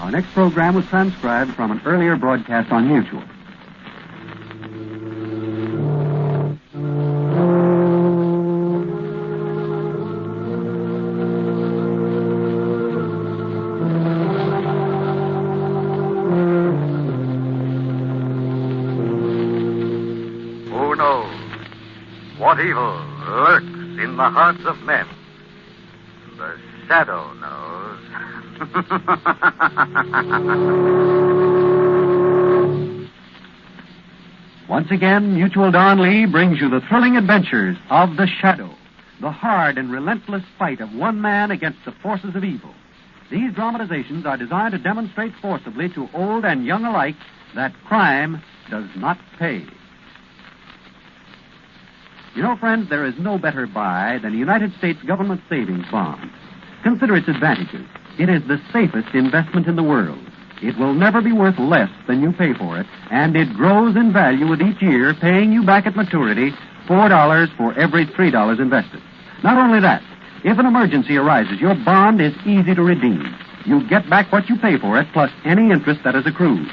Our next program was transcribed from an earlier broadcast on Mutual. Who knows what evil lurks in the hearts of men? The shadow knows. Once again, Mutual Don Lee brings you the thrilling adventures of The Shadow, the hard and relentless fight of one man against the forces of evil. These dramatizations are designed to demonstrate forcibly to old and young alike that crime does not pay. You know, friends, there is no better buy than a United States government savings bond. Consider its advantages. It is the safest investment in the world. It will never be worth less than you pay for it, and it grows in value with each year, paying you back at maturity $4 for every $3 invested. Not only that, if an emergency arises, your bond is easy to redeem. You get back what you pay for it, plus any interest that is accrued.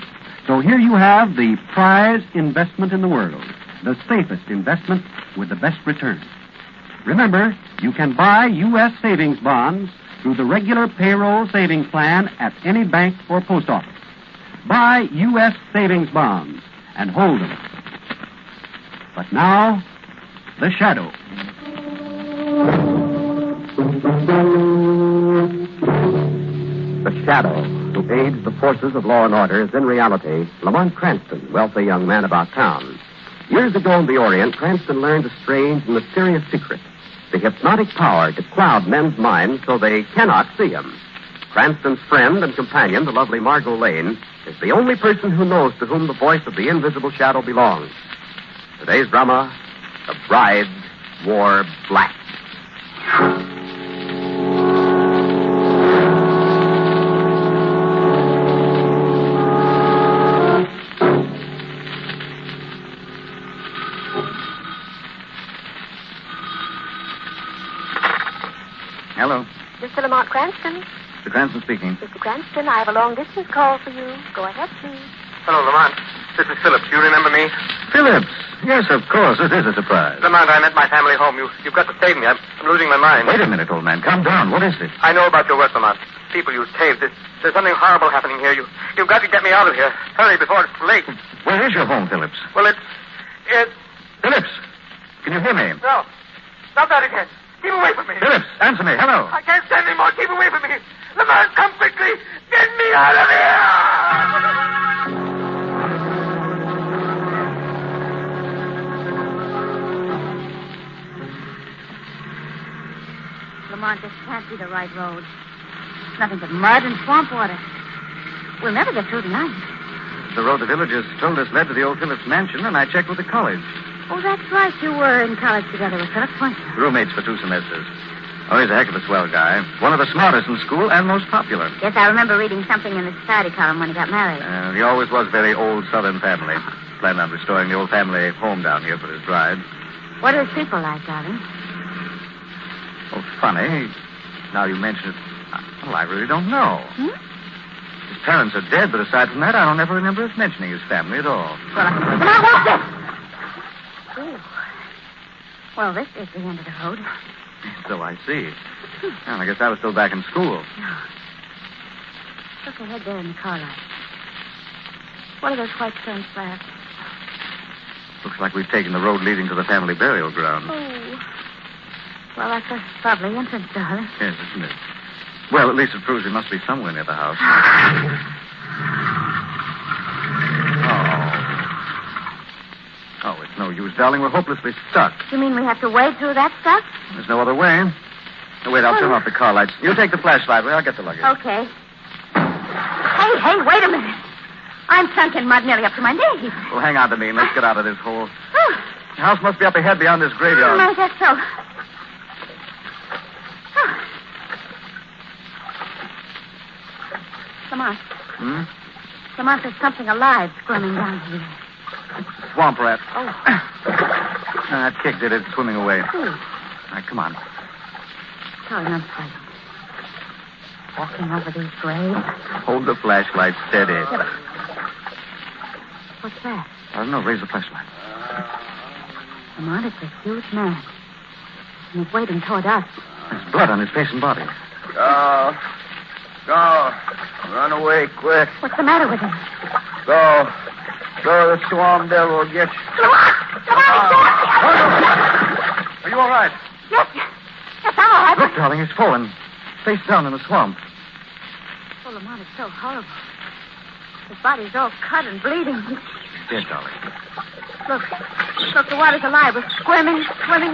So here you have the prize investment in the world, the safest investment with the best return. Remember, you can buy U.S. savings bonds through the regular payroll savings plan at any bank or post office. Buy U.S. savings bonds and hold them. But now, The Shadow. The Shadow, who aids the forces of law and order, is in reality Lamont Cranston, wealthy young man about town. Years ago in the Orient, Cranston learned a strange and mysterious secret, the hypnotic power to cloud men's minds so they cannot see him. Cranston's friend and companion, the lovely Margot Lane, is the only person who knows to whom the voice of the invisible shadow belongs. Today's drama, The Bride Wore Black. Hello. Mr. Lamont Cranston. Mr. Cranston speaking. Mr. Cranston, I have a long-distance call for you. Go ahead, please. Hello, Lamont. This is Phillips. You remember me? Phillips. Yes, of course. This is a surprise. Lamont, I'm at my family home. You've got to save me. I'm losing my mind. Wait a minute, old man. Calm down. What is it? I know about your work, Lamont. People you saved. There's something horrible happening here. You've got to get me out of here. Hurry before it's late. Where is your home, Phillips? Well, it's... Phillips! Can you hear me? No. Stop that again. Keep away from me. Phillips, answer me. Hello. I can't stand anymore. Keep away from me. Lamont, come quickly. Get me out of here. Lamont, this can't be the right road. It's nothing but mud and swamp water. We'll never get through tonight. The road the villagers told us led to the old Phillips mansion, and I checked with the college. Oh, that's right. You were in college together with Phillips, weren't you? Roommates for 2 semesters. Oh, he's a heck of a swell guy. One of the smartest in school and most popular. Yes, I remember reading something in the society column when he got married. He always was very old Southern family. Planned on restoring the old family home down here for his bride. What are his people like, darling? Oh, funny. Now you mention it. Well, I really don't know. His parents are dead, but aside from that, I don't ever remember us mentioning his family at all. Well, come on, watch this! Ooh. Well, this is the end of the road. So I see. Well, I guess I was still back in school. No. Look ahead there in the car light. What are those white stone slabs? Looks like we've taken the road leading to the family burial ground. Oh. Well, that's a lovely entrance, darling. Yes, isn't it? Well, at least it proves we must be somewhere near the house. Oh, it's no use, darling. We're hopelessly stuck. You mean we have to wade through that stuff? There's no other way. Oh, wait, I'll turn off the car lights. You take the flashlight. I'll get the luggage. Okay. Hey, wait a minute. I'm sunk in mud nearly up to my knees. Well, hang on to me and let's get out of this hole. The house must be up ahead beyond this graveyard. I guess so. Lamont. Lamont, there's something alive swimming down here. Swamp rat. Oh. That kick did it. It's swimming away. Ooh. All right, come on. Darling, I'm frightened. walking over these graves? Hold the flashlight steady. What's that? I don't know. Raise the flashlight. Lamont, it's a huge man. And he's wading toward us. There's blood on his face and body. Go. Run away quick. What's the matter with him? Go. The swamp devil will get you. Lamont, Are you all right? Yes, I'm all right. Look, darling, he's fallen. Face down in the swamp. Oh, Lamont, it's so horrible. His body's all cut and bleeding. Dead, darling. Look, the water's alive with swimming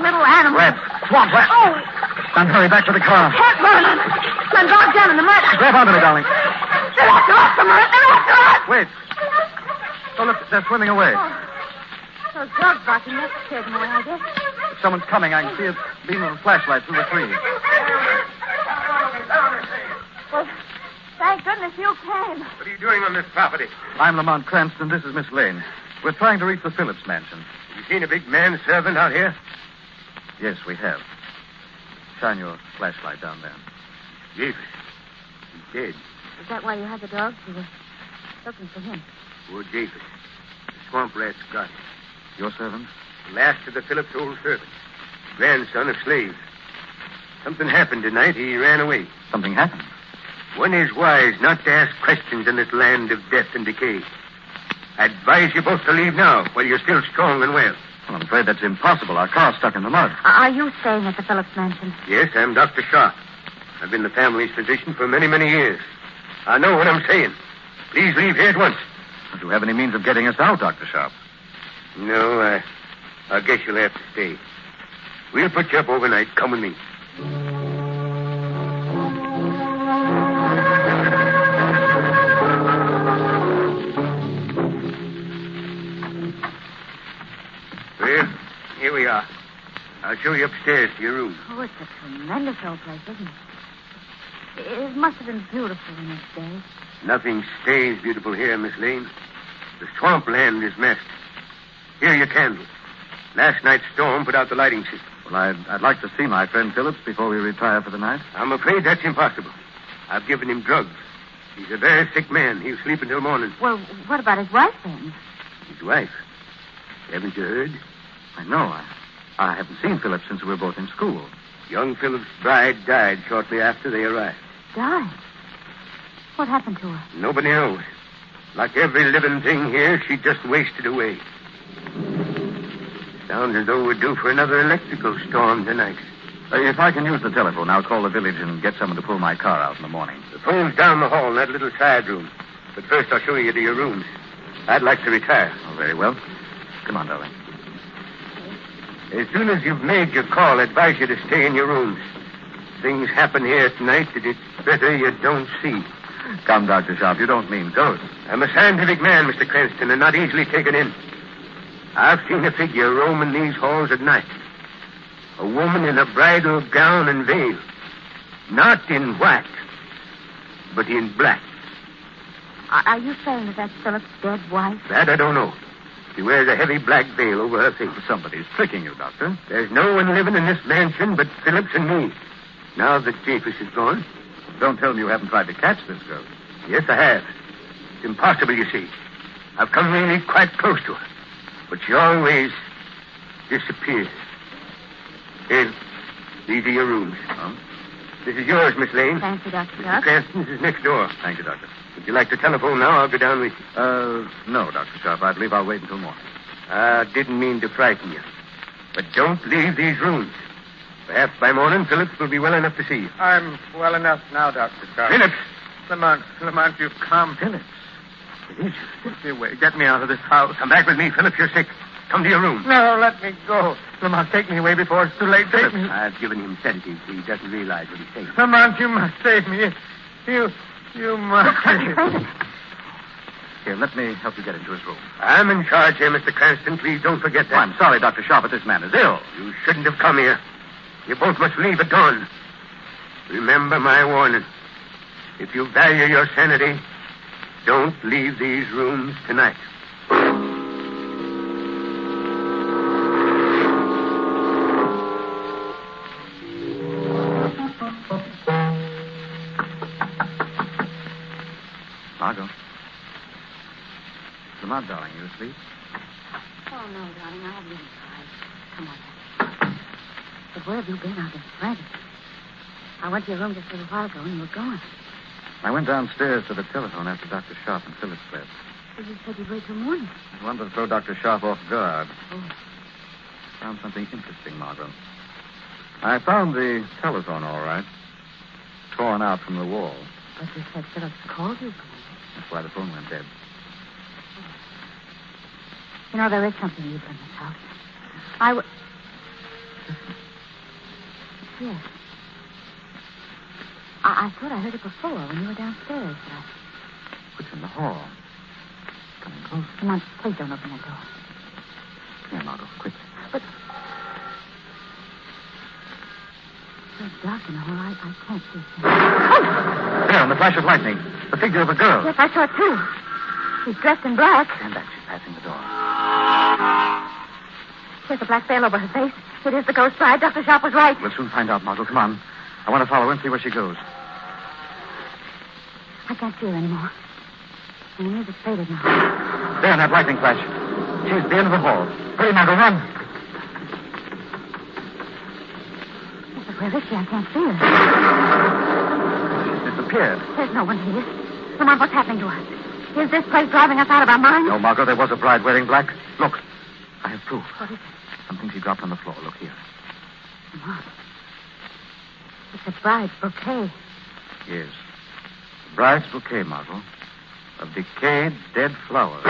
little animals. Rat. Swamp rat. Oh, Son, hurry back to the car. can't run. I'm bogged down in the mud. Grab onto me, darling. They're after us, Lamont. They're after us. Wait. Oh, look, they're swimming away. Oh, those dogs barking. That scared them away, I guess. If someone's coming, I can see a beam of a flashlight through the trees. Well, thank goodness you came. What are you doing on this property? I'm Lamont Cranston. This is Miss Lane. We're trying to reach the Phillips mansion. Have you seen a big man servant out here? Yes, we have. Shine your flashlight down there. Yes. He's dead. Is that why you had the dogs? You were looking for him. Poor Davis. The swamp rat's got him. Your servant? The last of the Phillips old servants. Grandson of slaves. Something happened tonight. He ran away. Something happened. One is wise not to ask questions in this land of death and decay. I advise you both to leave now while you're still strong and well. Well, I'm afraid that's impossible. Our car's stuck in the mud. Are you staying at the Phillips mansion? Yes, I'm Dr. Sharp. I've been the family's physician for many, many years. I know what I'm saying. Please leave here at once. Do you have any means of getting us out, Dr. Sharp? No, I guess you'll have to stay. We'll put you up overnight. Come with me. Well, here we are. I'll show you upstairs to your room. Oh, it's a tremendous old place, isn't it? It must have been beautiful in its day. Nothing stays beautiful here, Miss Lane. The swamp land is messed. Here are your candles. Last night's storm put out the lighting system. Well, I'd like to see my friend Phillips before we retire for the night. I'm afraid that's impossible. I've given him drugs. He's a very sick man. He'll sleep until morning. Well, what about his wife, then? His wife? Haven't you heard? I know. I haven't seen Phillips since we were both in school. Young Phillips' bride died shortly after they arrived. Died? What happened to her? Nobody knows. Like every living thing here, she just wasted away. Sounds as though we're due for another electrical storm tonight. If I can use the telephone, I'll call the village and get someone to pull my car out in the morning. The phone's down the hall in that little side room. But first I'll show you to your rooms. I'd like to retire. Oh, very well. Come on, darling. As soon as you've made your call, I advise you to stay in your rooms. Things happen here tonight that it's better you don't see. Come, Dr. Sharp, you don't mean ghosts. I'm a scientific man, Mr. Cranston, and not easily taken in. I've seen a figure roaming these halls at night. A woman in a bridal gown and veil. Not in white, but in black. Are you saying that that's Philip's dead wife? That I don't know. She wears a heavy black veil over her face. Somebody's tricking you, Doctor. There's no one living in this mansion but Phillips and me. Now that Davis is gone. Don't tell me you haven't tried to catch this girl. Yes, I have. It's impossible, you see. I've come really quite close to her. But she always disappears. Here, these are your rooms. Oh? This is yours, Miss Lane. Thank you, Dr. Mr. Sharp. Cranston's is next door. Thank you, Doctor. Would you like to telephone now? I'll go down with you. No, Dr. Sharp. I believe I'll wait until morning. I didn't mean to frighten you. But don't leave these rooms. Perhaps by morning, Phillips will be well enough to see you. I'm well enough now, Dr. Sharp. Phillips! Lamont, you've come. Phillips! It is you. Get me away. Get me out of this house. Come back with me, Phillips. You're sick. Come to your room. No, let me go. Lamont, take me away before it's too late. Take me. I've given him sedatives. He doesn't realize what he's saying. Lamont, you must save me. You must. Here, let me help you get into his room. I'm in charge here, Mr. Cranston. Please don't forget that. I'm sorry, Dr. Sharp, but this man is ill. You shouldn't have come here. You both must leave at dawn. Remember my warning. If you value your sanity, don't leave these rooms tonight. Margot. Lamont, darling, you asleep? Oh, no, darling. I haven't even tried. Come on. But where have you been? I've been frantic. I went to your room just a little while ago and you were gone. I went downstairs to the telephone after Dr. Sharp and Phillips left. Well, you said you'd wait till morning. I wanted to throw Dr. Sharp off guard. Oh. Found something interesting, Margot. I found the telephone, all right. Torn out from the wall. But you said Phillips called you. That's why the phone went dead. You know, there is something you've done in this house. Yes. I thought I heard it before when you were downstairs. What's in the hall? Coming close. Come on, please don't open that door. Come here, Margot, quick. But... It's dark in the hall. I can't see things. Oh! There, in the flash of lightning. The figure of a girl. Yes, I saw it, too. She's dressed in black. Stand back. She's passing the door. There's a black veil over her face. It is the ghost bride. Dr. Sharp was right. We'll soon find out, Margot. Come on. I want to follow her and see where she goes. I can't see her anymore. The music's faded now. There, in that lightning flash. She's at the end of the hall. Hurry, Margot, run. But where is she? I can't see her. She's disappeared. There's no one here. Come on, what's happening to us? Is this place driving us out of our minds? No, Margot, there was a bride wearing black. Look, I have proof. What is it? Something she dropped on the floor. Look here. Come on. It's a bride's bouquet. Yes. The bride's bouquet, Margot. Of decayed, dead flowers.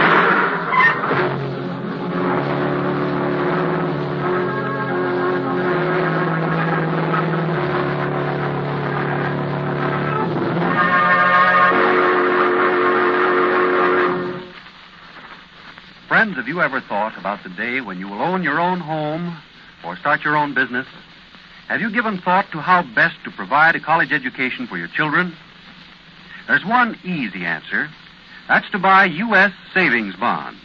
Friends, have you ever thought about the day when you will own your own home or start your own business? Have you given thought to how best to provide a college education for your children? There's one easy answer. That's to buy U.S. savings bonds.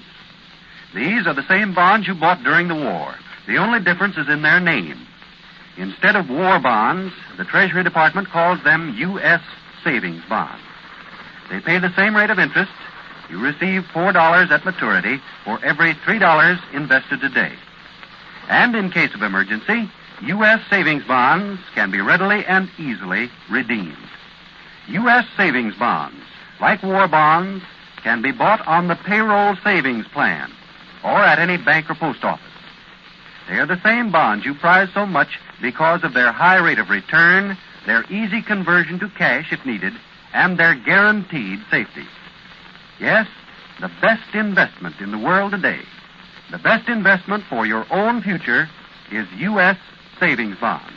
These are the same bonds you bought during the war. The only difference is in their name. Instead of war bonds, the Treasury Department calls them U.S. savings bonds. They pay the same rate of interest. You receive $4 at maturity for every $3 invested today. And in case of emergency, U.S. savings bonds can be readily and easily redeemed. U.S. savings bonds, like war bonds, can be bought on the payroll savings plan or at any bank or post office. They are the same bonds you prize so much because of their high rate of return, their easy conversion to cash if needed, and their guaranteed safety. Yes, the best investment in the world today, the best investment for your own future is U.S. savings bonds.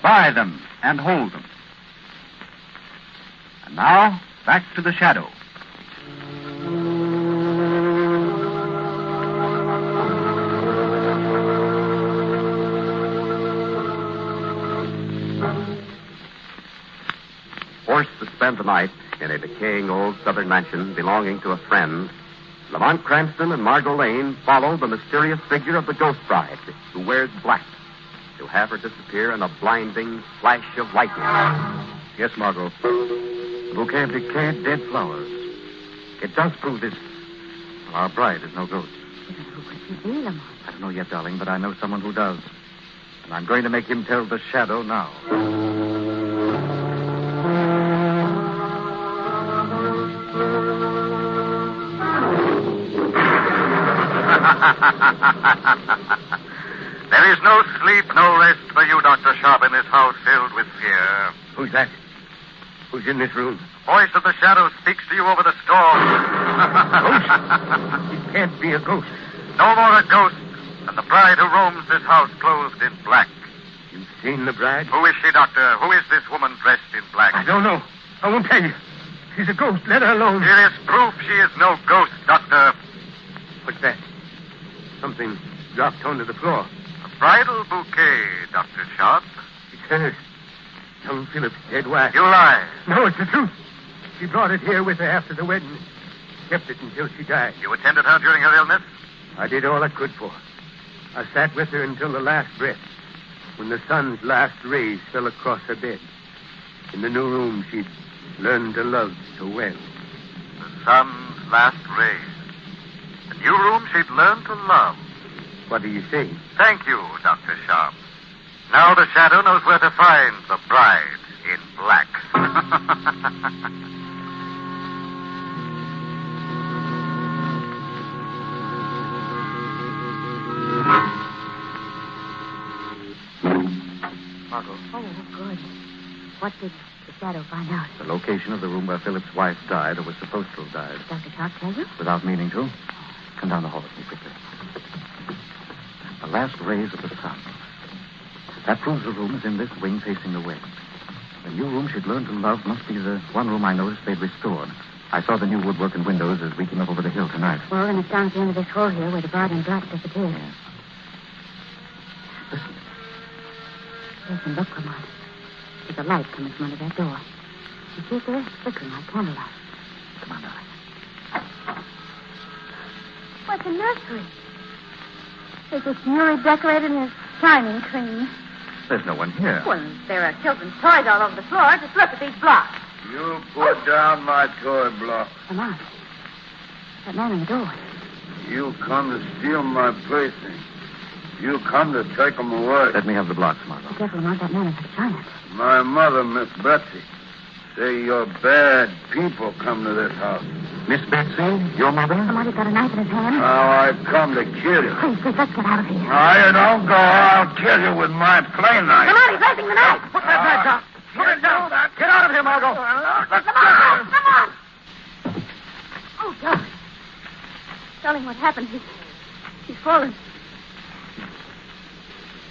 Buy them and hold them. And now, back to the shadow. Forced to spend the night in a decaying old southern mansion belonging to a friend, Lamont Cranston and Margot Lane follow the mysterious figure of the ghost bride who wears black to have her disappear in a blinding flash of lightning. Yes, Margot. The bouquet of decayed, dead flowers. It does prove this. Well, our bride is no ghost. But who could she be, Lamont? I don't know yet, darling, but I know someone who does. And I'm going to make him tell the shadow now. There is no sleep, no rest for you, Dr. Sharp, in this house filled with fear. Who's that? Who's in this room? Voice of the shadow speaks to you over the storm. Ghost? It can't be a ghost. No more a ghost than the bride who roams this house clothed in black. You've seen the bride? Who is she, Doctor? Who is this woman dressed in black? I don't know. I won't tell you. She's a ghost. Let her alone. Here is proof she is no ghost, Doctor. What's that? Something dropped onto the floor. A bridal bouquet, Dr. Sharp. It's hers. Young Philip's dead wife. You lie. No, it's the truth. She brought it here with her after the wedding. Kept it until she died. You attended her during her illness? I did all I could for her. I sat with her until the last breath, when the sun's last rays fell across her bed. In the new room she'd learned to love so well. sun's last rays. The new room she'd learned to love. What do you see? Thank you, Dr. Sharp. Now the shadow knows where to find the bride in black. Margot, Oh, good. What did the shadow find out? the location of the room where Philip's wife died, or was supposed to have died. Did Dr. Sharp tell you? Without meaning to. Come down the hall with me quickly. The last rays of the sun. That proves the room is in this wing facing the west. The new room she'd learned to love must be the one room I noticed they'd restored. I saw the new woodwork and windows as we came up over the hill tonight. Well, then it's down at the end of this hall here where the bride in black disappeared. Listen. Listen, look, Lamont. There's a light coming from under that door. You see it there? Flickering like candlelight. Come on, darling. What's a nursery? It's newly decorated and it's shining clean. There's no one here. Well, there are children's toys all over the floor. Just look at these blocks. You put down my toy block. Lamont. That man in the door. You come to steal my playthings. You come to take them away. Let me have the blocks, Margot. Be careful, Lamont. That man is a giant. My mother, Miss Betsy, say your bad people come to this house. Miss Betsy, your mother? Lamont, he's got a knife in his hand. Now I come to kill you. Please, let's get out of here. Now you don't go. I'll kill you with my play knife. Come on, he's raising the knife. Put that knife down. Put it down. Get out of here, Margot. Come on. Oh, God. Tell him what happened. He's fallen.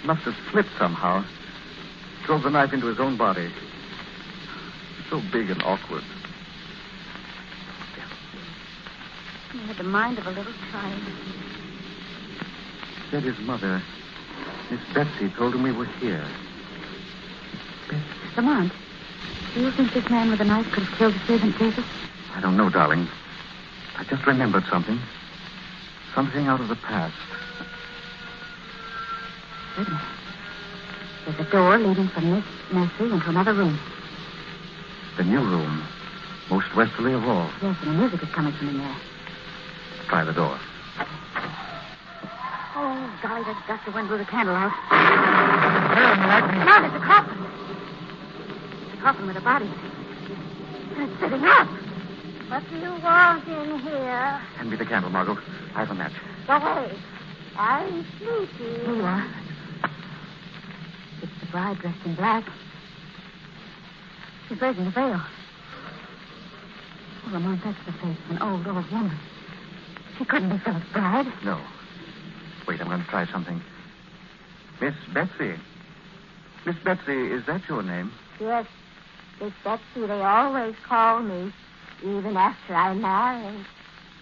Must have slipped somehow. Drove the knife into his own body. So big and awkward. He had the mind of a little child. Said his mother, Miss Betsy, told him we were here. Lamont, do you think this man with the knife could have killed the servant Davis? I don't know, darling. I just remembered something. Something out of the past. Wait a minute. There's a door leading from this nursery into another room. The new room. Most westerly of all. Yes, and the music is coming from in there. Try the door. Oh, golly, that Dr. Wynn blew the candle out. There in the light. No, there's a coffin. It's a coffin with a body. And it's sitting up. What do you want in here? Hand me the candle, Margot. I have a match. Go away. I'm sleepy. Here you are. It's the bride dressed in black. She's raising the veil. Oh, Lamont, that's the face of an old woman. She couldn't be Philip's bride. No. Wait, I'm going to try something. Miss Betsy. Miss Betsy, is that your name? Yes, Miss Betsy, they always call me, even after I'm married.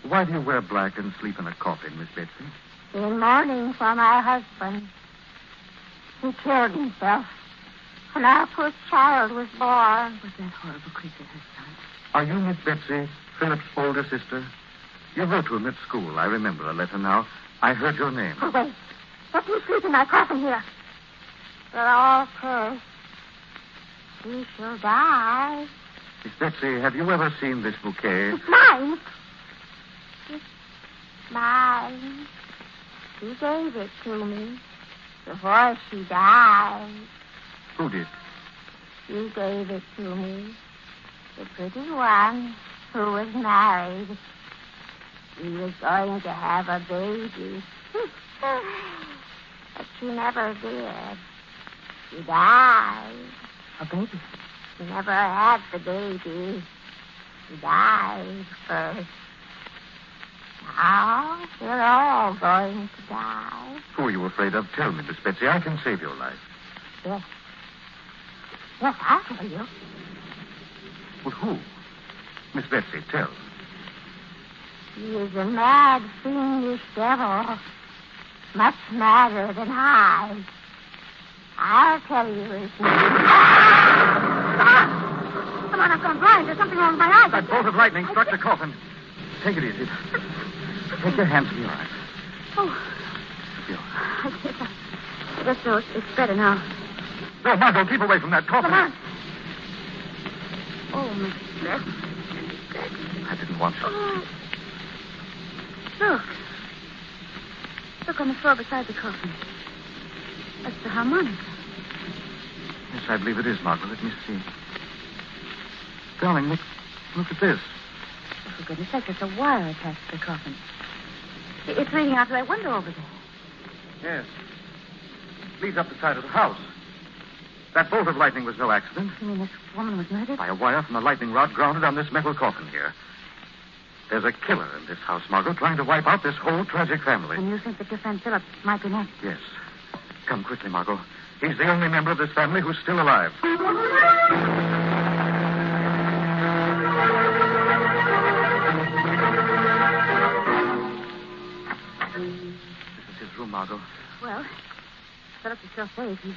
Why do you wear black and sleep in a coffin, Miss Betsy? In mourning for my husband. He killed himself. When our poor child was born. Was that horrible creature her son? Are you Miss Betsy, Philip's older sister? You wrote to him at school. I remember a letter now. I heard your name. Oh, wait. Let me sleep in my coffin here. We're all cursed. We shall die. Miss Betsy, have you ever seen this bouquet? It's mine. It's mine. She gave it to me before she died. Who did? She gave it to me. The pretty one who was married. She was going to have a baby. But she never did. She died. A baby? She never had the baby. She died first. Now we're all going to die. Who are you afraid of? Tell me, Miss Betsy. I can save your life. Yes. Yes, I'll tell you. But who? Miss Betsy, tell. He is a mad, fiendish devil. Much madder than I. I'll tell you his name. Come on, I've gone blind. There's something wrong with my eyes. That bolt of lightning struck the coffin. Take it easy. Take your hands from your eyes. Oh, Here. I guess so. It's better now. No, Margot, keep away from that coffin. Come on. Oh, Miss Betsy. I didn't want to. Oh. Look. Look on the floor beside the coffin. That's the harmonica. Yes, I believe it is, Margaret. Let me see. Darling, look at this. Oh, for goodness sake, there's a wire attached to the coffin. It's leading out to that window over there. Yes. It leads up the side of the house. That bolt of lightning was no accident. You mean this woman was murdered? By a wire from a lightning rod grounded on this metal coffin here. There's a killer in this house, Margot, trying to wipe out this whole tragic family. And you think that your friend Philip might be next? Yes. Come quickly, Margot. He's the only member of this family who's still alive. This is his room, Margot. Well, Philip is still safe. He's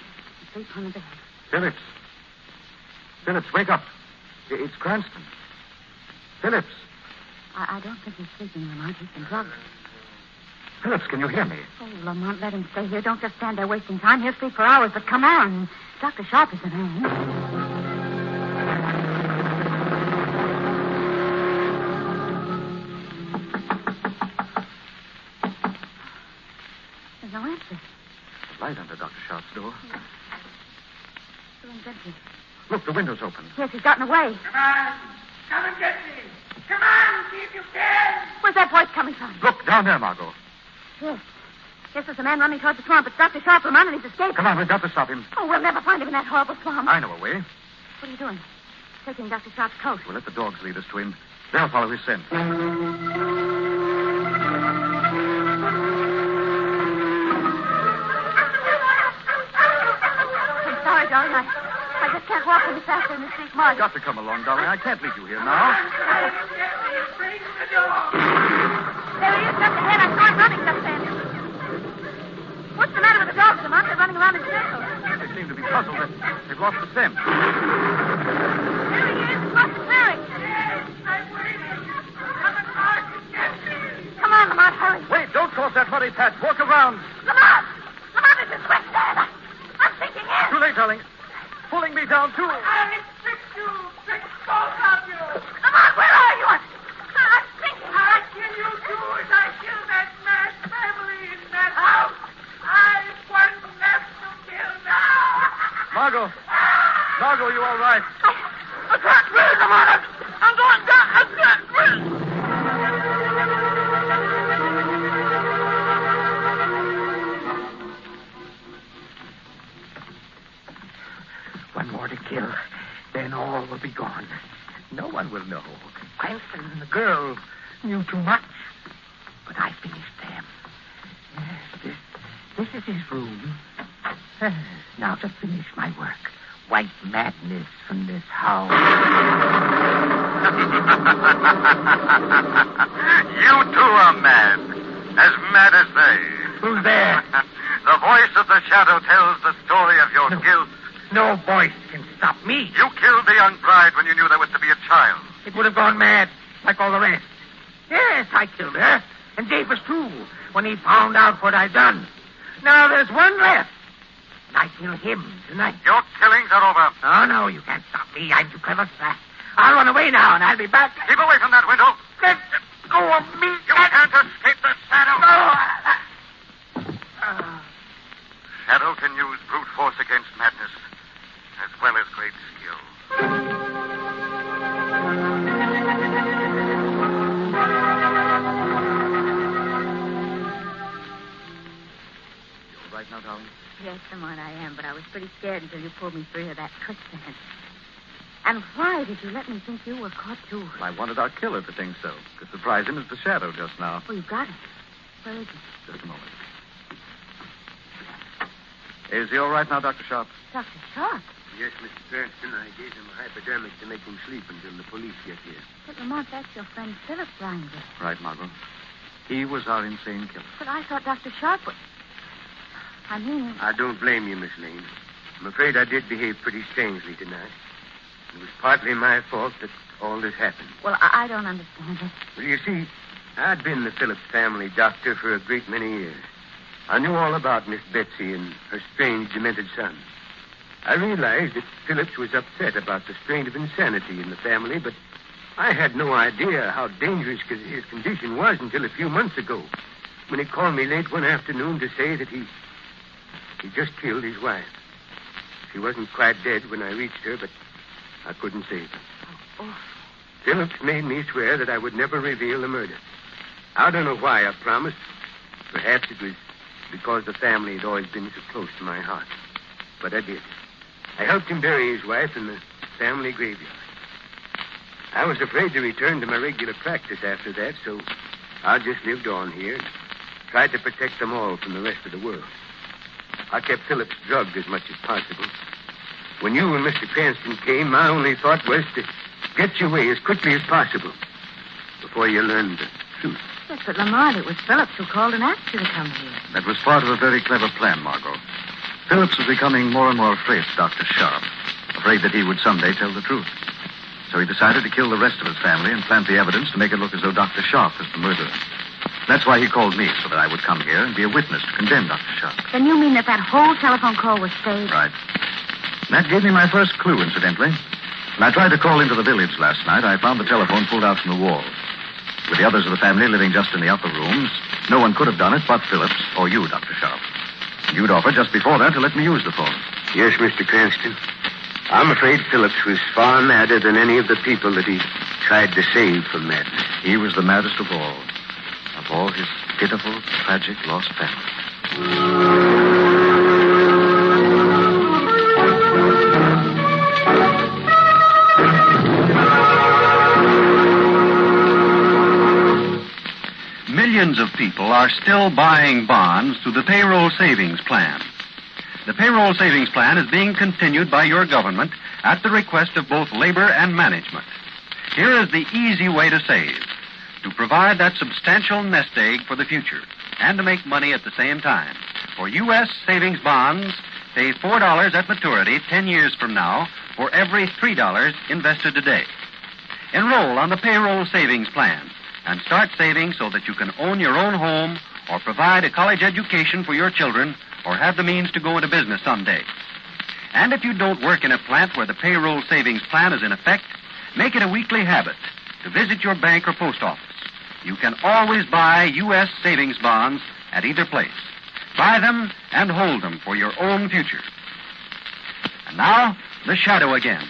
asleep on the bed. Phillips. Phillips, wake up. It's Cranston. Phillips. I don't think he's sleeping, Lamont. He's been drugged. Phillips, can you hear me? Oh, Lamont, let him stay here. Don't just stand there wasting time. He'll sleep for hours, but come on. Dr. Sharp is the man. There's no answer. The light under Dr. Sharp's door. The room's empty. Look, the window's open. Yes, he's gotten away. Come on. Come and get me. Come on, see if you can. Where's that voice coming from? Look, down there, Margot. Yes. Yes, there's a man running towards the swamp. It's Dr. Sharp, Lamont, and he's escaped. Come on, we've got to stop him. Oh, we'll never find him in that horrible swamp. I know a way. What are you doing? Taking Dr. Sharp's coat. We'll let the dogs lead us to him. They'll follow his scent. I'm sorry, darling. I just can't walk any faster in this deep mud. You've got to come along, darling. I can't leave you here now. There he is, just ahead. I saw him running just then. What's the matter with the dogs, Lamont? They're running around in circles. They seem to be puzzled. They've lost the scent. There he is. Across the clearing. Come on, Lamont, hurry. Wait, don't cross that muddy patch. Walk around. Lamont! Lamont, it's his quicksand. I'm sinking in. Too late, darling. Pulling me down, too. I expect you. Expect both of you. Lamont, where are you? I'm sinking. I kill you too as I kill that mad family in that house. I've one left to kill now. Margot. Margot, you all right? I can't breathe, Lamont. I'm going down. I can't breathe. One more to kill. Then all will be gone. No one will know. Cranston and the girl knew too much. But I finished them. Yes, this is his room. Now to finish my work. White madness from this house. You too are mad. As mad as they. Who's there? The voice of the shadow tells the story of your guilt. No voice can stop me. You killed the young bride when you knew there was to be a child. It would have gone mad, like all the rest. Yes, I killed her. And Davis, too, when he found out what I'd done. Now there's one left. And I kill him tonight. Your killings are over. Oh, no, you can't stop me. I'm too clever for that. I'll run away now, and I'll be back. Keep away from that window. Let go of me. You can't escape the shadow. Shadow can use brute force against madness, as well as great skill. You all right now, darling? Yes, Lamont, I am, but I was pretty scared until you pulled me free of that quicksand. And why did you let me think you were caught, too? I wanted our killer to think so. To surprise him as the shadow just now. Oh, you got it. Where is it? Just a moment. Is he all right now, Dr. Sharp? Dr. Sharp? Yes, Mr. Cranston, I gave him a hypodermic to make him sleep until the police get here. But, Lamont, that's your friend Philip lying there. Right, Margot. He was our insane killer. But I thought Dr. Sharp was... I mean... I don't blame you, Miss Lane. I'm afraid I did behave pretty strangely tonight. It was partly my fault that all this happened. Well, I don't understand it. Well, you see, I'd been the Phillips family doctor for a great many years. I knew all about Miss Betsy and her strange, demented son. I realized that Phillips was upset about the strain of insanity in the family, but I had no idea how dangerous his condition was until a few months ago, when he called me late one afternoon to say that he just killed his wife. She wasn't quite dead when I reached her, but I couldn't save her. Oh. Phillips made me swear that I would never reveal the murder. I don't know why I promised. Perhaps it was because the family had always been so close to my heart. But I did. I helped him bury his wife in the family graveyard. I was afraid to return to my regular practice after that, so I just lived on here and tried to protect them all from the rest of the world. I kept Phillips drugged as much as possible. When you and Mr. Cranston came, my only thought was to get you away as quickly as possible before you learned the truth. Yes, but Lamont, it was Phillips who called and asked you to come here. That was part of a very clever plan, Margot. Phillips was becoming more and more afraid of Dr. Sharp, afraid that he would someday tell the truth. So he decided to kill the rest of his family and plant the evidence to make it look as though Dr. Sharp was the murderer. That's why he called me, so that I would come here and be a witness to condemn Dr. Sharp. Then you mean that whole telephone call was staged? Right. That gave me my first clue, incidentally. When I tried to call into the village last night, I found the telephone pulled out from the wall. With the others of the family living just in the upper rooms, no one could have done it but Phillips or you, Dr. Sharp. You'd offered just before that to let me use the phone. Yes, Mr. Cranston. I'm afraid Phillips was far madder than any of the people that he tried to save from madness. He was the maddest of all his pitiful, tragic, lost family. Millions of people are still buying bonds through the payroll savings plan. The payroll savings plan is being continued by your government at the request of both labor and management. Here is the easy way to save, to provide that substantial nest egg for the future, and to make money at the same time. For U.S. savings bonds, pay $4 at maturity 10 years from now for every $3 invested today. Enroll on the payroll savings plan and start saving so that you can own your own home or provide a college education for your children or have the means to go into business someday. And if you don't work in a plant where the payroll savings plan is in effect, make it a weekly habit to visit your bank or post office. You can always buy U.S. savings bonds at either place. Buy them and hold them for your own future. And now, the shadow again.